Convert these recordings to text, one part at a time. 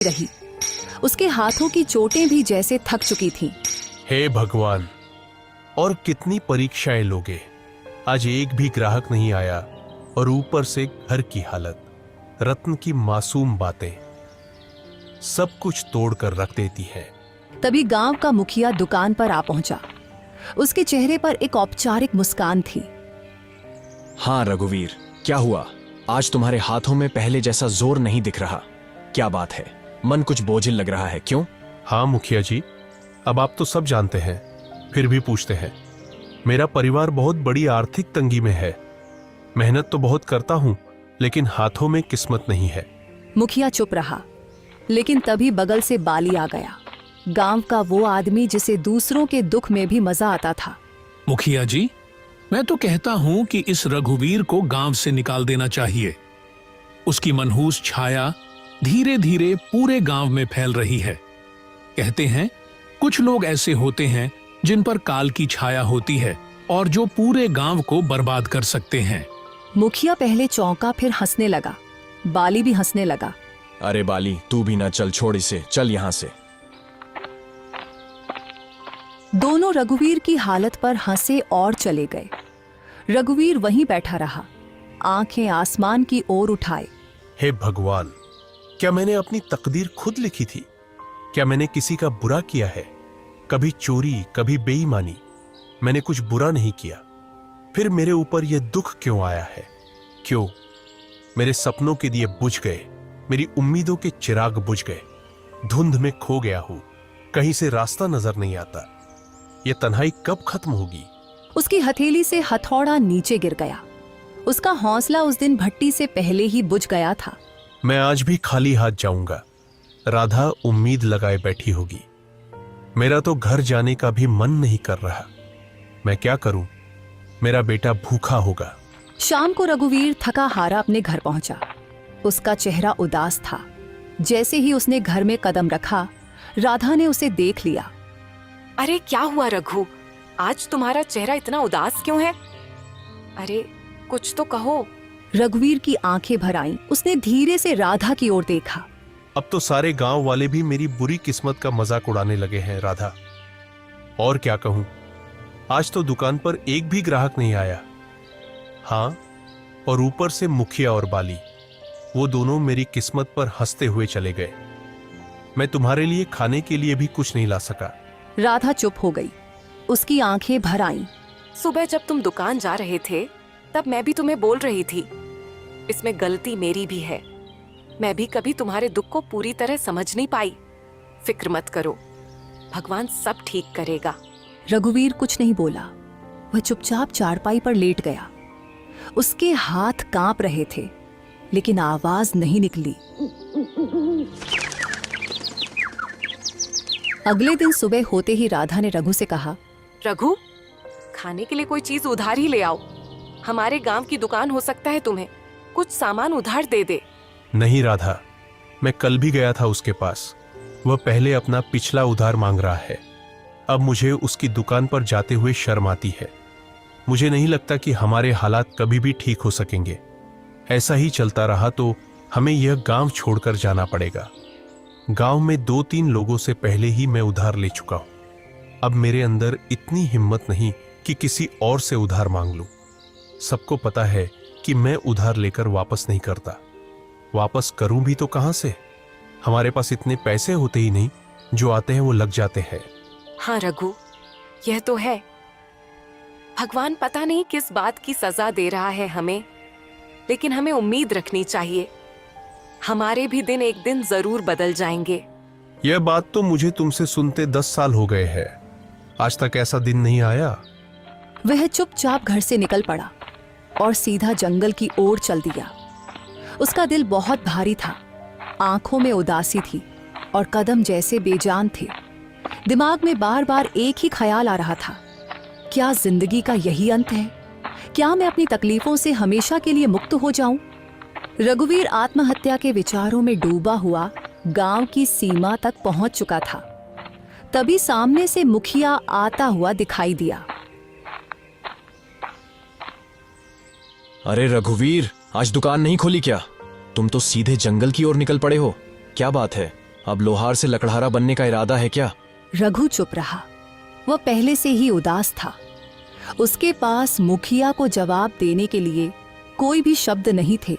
रही। उसके हाथों की चोटें भी जैसे थक चुकी थीं। हे भगवान, और कितनी परीक्षाएं लोगे। आज एक भी ग्राहक नहीं आया और ऊपर से घर की हालत, रत्न की मासूम बातें सब कुछ तोड़ कर रख देती है। तभी गांव का मुखिया दुकान पर आ पहुंचा। उसके चेहरे पर एक औपचारिक मुस्कान थी। हाँ रघुवीर, क्या हुआ? आज तुम्हारे हाथों में पहले जैसा जोर नहीं दिख रहा। क्या बात है? मन कुछ बोझिल लग रहा है, क्यों? हाँ मुखिया जी, अब आप तो सब जानते हैं, फिर भी पूछते हैं। मेरा परिवार बहुत बड़ी आर्थिक तंगी में है। मेहनत तो बहुत करता हूं, लेकिन हाथों में किस्मत नहीं है। मुखिया चुप रहा, लेकिन तभी बगल से बाली आ गया। गांव का वो आदमी जिसे दूसरों के दुख में भी मजा आता था। मुखिया जी, मैं तो कहता हूं कि इस रघुवीर को गांव से निकाल देना चाहिए। उसकी मनहूस छाया धीरे धीरे पूरे गांव में फैल रही है। कहते हैं कुछ लोग ऐसे होते हैं जिन पर काल की छाया होती है और जो पूरे गांव को बर्बाद कर सकते हैं। मुखिया पहले चौंका, फिर हंसने लगा। बाली भी हंसने लगा। अरे बाली, तू भी ना चल, छोड़ इसे, चल यहां से। दोनों रघुवीर की हालत पर हंसे और चले गए। रघुवीर वहीं बैठा रहा, आंखें आसमान की ओर उठाए। हे भगवान, क्या मैंने अपनी तकदीर खुद लिखी थी? क्या मैंने किसी का बुरा किया है? कभी चोरी, कभी बेईमानी। मैंने कुछ बुरा नहीं किया, फिर मेरे ऊपर यह दुख क्यों आया है? क्यों? मेरे सपनों के दिए बुझ गए, मेरी उम्मीदों के चिराग बुझ गए। धुंध में खो गया हूं, कहीं से रास्ता नजर नहीं आता। यह तन्हाई कब खत्म होगी? उसकी हथेली से हथौड़ा नीचे गिर गया। उसका हौसला उस दिन भट्टी से पहले ही बुझ गया था। मैं आज भी खाली हाथ जाऊंगा। राधा उम्मीद लगाए बैठी होगी। मेरा तो घर जाने का भी मन नहीं कर रहा। मैं क्या करूं? मेरा बेटा भूखा होगा। शाम को रघुवीर थका हारा अपने घर पहुंचा। उसका चेहरा उदास था। जैसे ही उसने घर में कदम रखा, राधा ने उसे देख लिया। अरे क्या हुआ रघु, आज तुम्हारा चेहरा इतना उदास क्यों है? अरे कुछ तो कहो। रघुवीर की आंखें भर आईं। उसने धीरे से राधा की ओर देखा। अब तो सारे गांव वाले भी मेरी बुरी किस्मत का मजाक उड़ाने लगे हैं राधा। और क्या कहूं, आज तो दुकान पर एक भी ग्राहक नहीं आया। हाँ, और ऊपर से मुखिया और बाली, वो दोनों मेरी किस्मत पर हंसते हुए चले गए। मैं तुम्हारे लिए खाने के लिए भी कुछ नहीं ला सका। राधा चुप हो गई। उसकी आंखें भर आईं। सुबह जब तुम दुकान जा रहे थे, तब मैं भी तुम्हें बोल रही थी, इसमें गलती मेरी भी है। मैं भी कभी तुम्हारे दुख को पूरी तरह समझ नहीं पाई। फिक्र मत करो, भगवान सब ठीक करेगा। रघुवीर कुछ नहीं बोला। वह चुपचाप चारपाई पर लेट गया। उसके हाथ कांप रहे थे, लेकिन आवाज नहीं निकली। अगले दिन सुबह होते ही राधा ने रघु से कहा, रघु, खाने के लिए कोई चीज उधार ही ले आओ। हमारे गांव की दुकान हो सकता है तुम्हें कुछ सामान उधार दे दे। नहीं राधा, मैं कल भी गया था उसके पास। वह पहले अपना पिछला उधार मांग रहा है। अब मुझे उसकी दुकान पर जाते हुए शर्म आती है। मुझे नहीं लगता कि हमारे हालात कभी भी ठीक हो सकेंगे। ऐसा ही चलता रहा तो हमें यह गांव छोड़कर जाना पड़ेगा। गांव में 2-3 लोगों से पहले ही मैं उधार ले चुका हूं। अब मेरे अंदर इतनी हिम्मत नहीं कि किसी और से उधार मांग लूं। सबको पता है कि मैं उधार लेकर वापस नहीं करता। वापस करूं भी तो कहां से? हमारे पास इतने पैसे होते ही नहीं, जो आते हैं वो लग जाते हैं। हाँ रघु, यह तो है। भगवान पता नहीं किस बात की सजा दे रहा है हमें, लेकिन हमें उम्मीद रखनी चाहिए। हमारे भी दिन एक दिन जरूर बदल जाएंगे। यह बात तो मुझे तुमसे सुनते 10 साल हो गए हैं। आज तक ऐसा दिन नहीं आया। वह चुपचाप घर से निकल पड़ा और सीधा जंगल की ओर चल दिया। उसका दिल बहुत भारी था, आंखों में उदासी थी और कदम जैसे बेजान थे। दिमाग में बार बार एक ही ख्याल आ रहा था, क्या जिंदगी का यही अंत है? क्या मैं अपनी तकलीफों से हमेशा के लिए मुक्त हो जाऊं? रघुवीर आत्महत्या के विचारों में डूबा हुआ गांव की सीमा तक पहुंच चुका था। तभी सामने से मुखिया आता हुआ दिखाई दिया। अरे रघुवीर, आज दुकान नहीं खोली क्या? तुम तो सीधे जंगल की ओर निकल पड़े हो। क्या बात है? अब लोहार से लकड़हारा बनने का इरादा है क्या? रघु चुप रहा। वह पहले से ही उदास था। उसके पास मुखिया को जवाब देने के लिए कोई भी शब्द नहीं थे।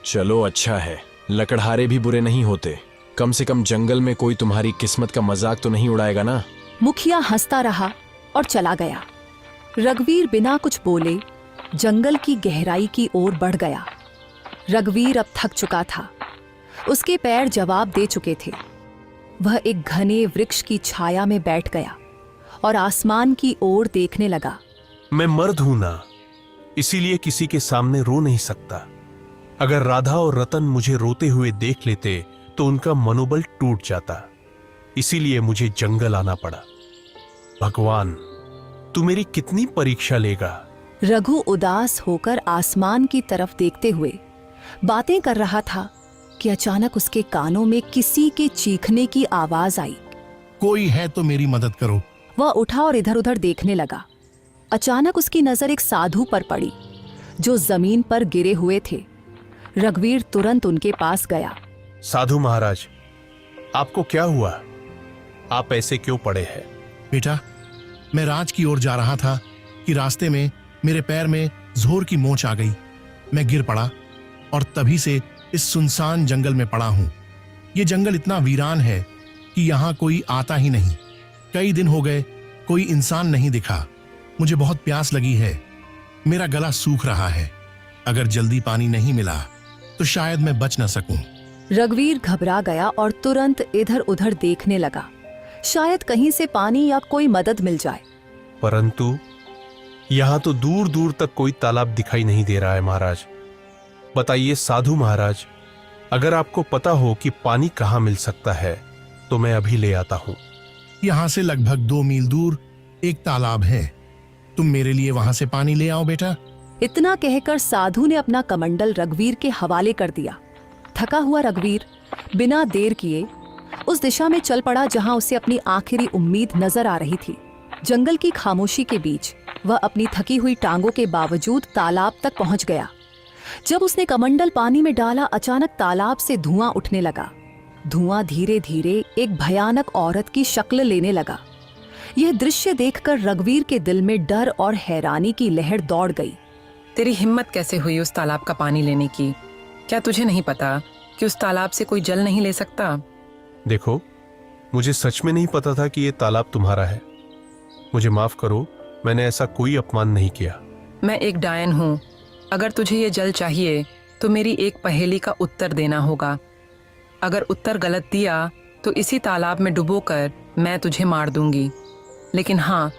चलो अच्छा है, लकड़हारे भी बुरे नहीं होते। कम से कम जंगल में कोई तुम्हारी किस्मत का मजाक तो नहीं उड़ाएगा ना। मुखिया हंसता रहा और चला गया। रघुवीर बिना कुछ बोले जंगल की गहराई की ओर बढ़ गया। रघुवीर अब थक चुका था। उसके पैर जवाब दे चुके थे। वह एक घने वृक्ष की छाया में बैठ गया और आसमान की ओर देखने लगा। मैं मर्द हूं ना, इसीलिए किसी के सामने रो नहीं सकता। अगर राधा और रतन मुझे रोते हुए देख लेते तो उनका मनोबल टूट जाता। इसीलिए मुझे जंगल आना पड़ा। भगवान, तू मेरी कितनी परीक्षा लेगा? रघु उदास होकर आसमान की तरफ देखते हुए बातें कर रहा था कि अचानक उसके कानों में किसी के चीखने की आवाज आई। कोई है तो मेरी मदद करो। वह उठा और इधर उधर देखने लगा। अचानक उसकी नजर एक साधु पर पड़ी जो जमीन पर गिरे हुए थे। रघुवीर तुरंत उनके पास गया। साधु महाराज, आपको क्या हुआ? आप ऐसे क्यों पड़े हैं? बेटा, मैं राज की ओर जा रहा था कि रास्ते में मेरे पैर में जोर की मोच आ गई। मैं गिर पड़ा और तभी से इस सुनसान जंगल में पड़ा हूं। ये जंगल इतना वीरान है कि यहाँ कोई आता ही नहीं। कई दिन हो गए, कोई इंसान नहीं दिखा। मुझे बहुत प्यास लगी है। मेरा गला सूख रहा है। अगर जल्दी पानी नहीं मिला तो शायद मैं बच न सकूं। रघुवीर घबरा गया और तुरंत इधर उधर देखने लगा। शायद कहीं से पानी या कोई मदद मिल जाए। परंतु यहां तो दूर दूर तक कोई तालाब दिखाई नहीं दे रहा है महाराज। बताइए साधु महाराज, अगर आपको पता हो कि पानी कहाँ मिल सकता है तो मैं अभी ले आता हूँ। यहाँ से लगभग 2 मील दूर एक तालाब है। तुम मेरे लिए वहां से पानी ले आओ बेटा। इतना कहकर साधु ने अपना कमंडल रघुवीर के हवाले कर दिया। थका हुआ रघुवीर बिना देर किए उस दिशा में चल पड़ा जहां उसे अपनी आखिरी उम्मीद नजर आ रही थी। जंगल की खामोशी के बीच वह अपनी थकी हुई टांगों के बावजूद तालाब तक पहुंच गया। जब उसने कमंडल पानी में डाला, अचानक तालाब से धुआं उठने लगा। धुआं धीरे धीरे एक भयानक औरत की शक्ल लेने लगा। यह दृश्य देखकर रघुवीर के दिल में डर और हैरानी की लहर दौड़ गई। तेरी हिम्मत कैसे हुई उस तालाब का पानी लेने की? क्या तुझे नहीं पता कि उस तालाब से कोई जल नहीं ले सकता? देखो, मुझे सच में नहीं पता था कि ये तालाब तुम्हारा है। मुझे माफ करो, मैंने ऐसा कोई अपमान नहीं किया। मैं एक डायन हूँ। अगर तुझे ये जल चाहिए तो मेरी एक पहेली का उत्तर देना होगा। अगर उत्तर गलत दिया तो इसी तालाब में डुबोकर मैं तुझे मार दूंगी। लेकिन हाँ,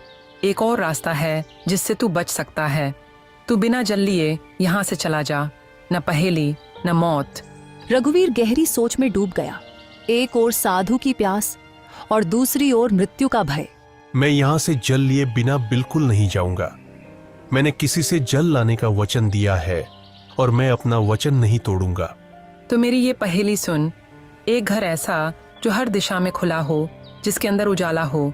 एक और रास्ता है जिससे तू बच सकता है। तू बिना जल लिए यहाँ से चला जा। न पहेली न मौत। रघुवीर गहरी सोच में डूब गया। एक ओर साधु की प्यास और दूसरी ओर मृत्यु का भय। मैं यहां से जल लिए बिना बिल्कुल नहीं जाऊंगा। मैंने किसी से जल लाने का वचन दिया है और मैं अपना वचन नहीं तोड़ूंगा। तो मेरी ये पहेली सुन। एक घर ऐसा जो हर दिशा में खुला हो, जिसके अंदर उजाला हो,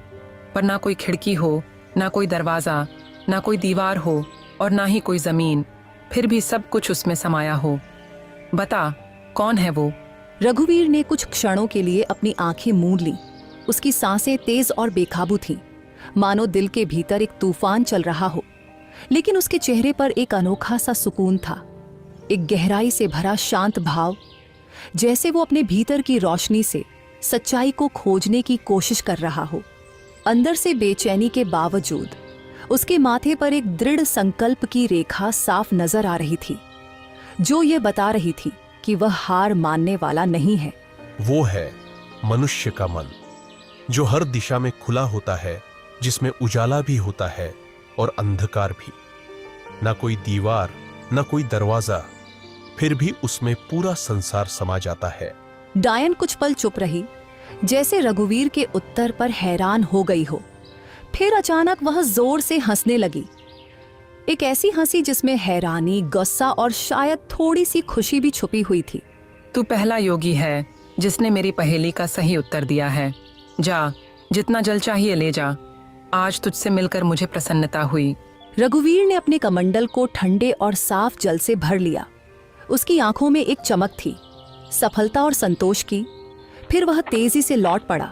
पर ना कोई खिड़की हो, ना कोई दरवाजा, ना कोई दीवार हो और ना ही कोई जमीन, फिर भी सब कुछ उसमें समाया हो। बता, कौन है वो? रघुवीर ने कुछ क्षणों के लिए अपनी आंखें मूंद ली। उसकी सांसें तेज और बेकाबू थीं, मानो दिल के भीतर एक तूफान चल रहा हो। लेकिन उसके चेहरे पर एक अनोखा सा सुकून था, एक गहराई से भरा शांत भाव, जैसे वो अपने भीतर की रोशनी से सच्चाई को खोजने की कोशिश कर रहा हो। अंदर से बेचैनी के बावजूद उसके माथे पर एक दृढ़ संकल्प की रेखा साफ नजर आ रही थी, जो ये बता रही थी कि वह हार मानने वाला नहीं है। वो है मनुष्य का मन, जो हर दिशा में खुला होता है, जिसमें उजाला भी होता है और अंधकार भी। ना कोई दीवार, ना कोई दरवाजा, फिर भी उसमें पूरा संसार समा जाता है। डायन कुछ पल चुप रही, जैसे रघुवीर के उत्तर पर हैरान हो गई हो। फिर अचानक वह जोर से हंसने लगी, एक ऐसी हंसी जिसमें हैरानी, गुस्सा और शायद थोड़ी सी खुशी भी छुपी हुई थी। तू पहला योगी है जिसने मेरी पहेली का सही उत्तर दिया है। जा, जितना जल चाहिए ले जा। आज तुझसे मिलकर मुझे प्रसन्नता हुई। रघुवीर ने अपने कमंडल को ठंडे और साफ जल से भर लिया। उसकी आंखों में एक चमक थी, सफलता और संतोष की। फिर वह तेजी से लौट पड़ा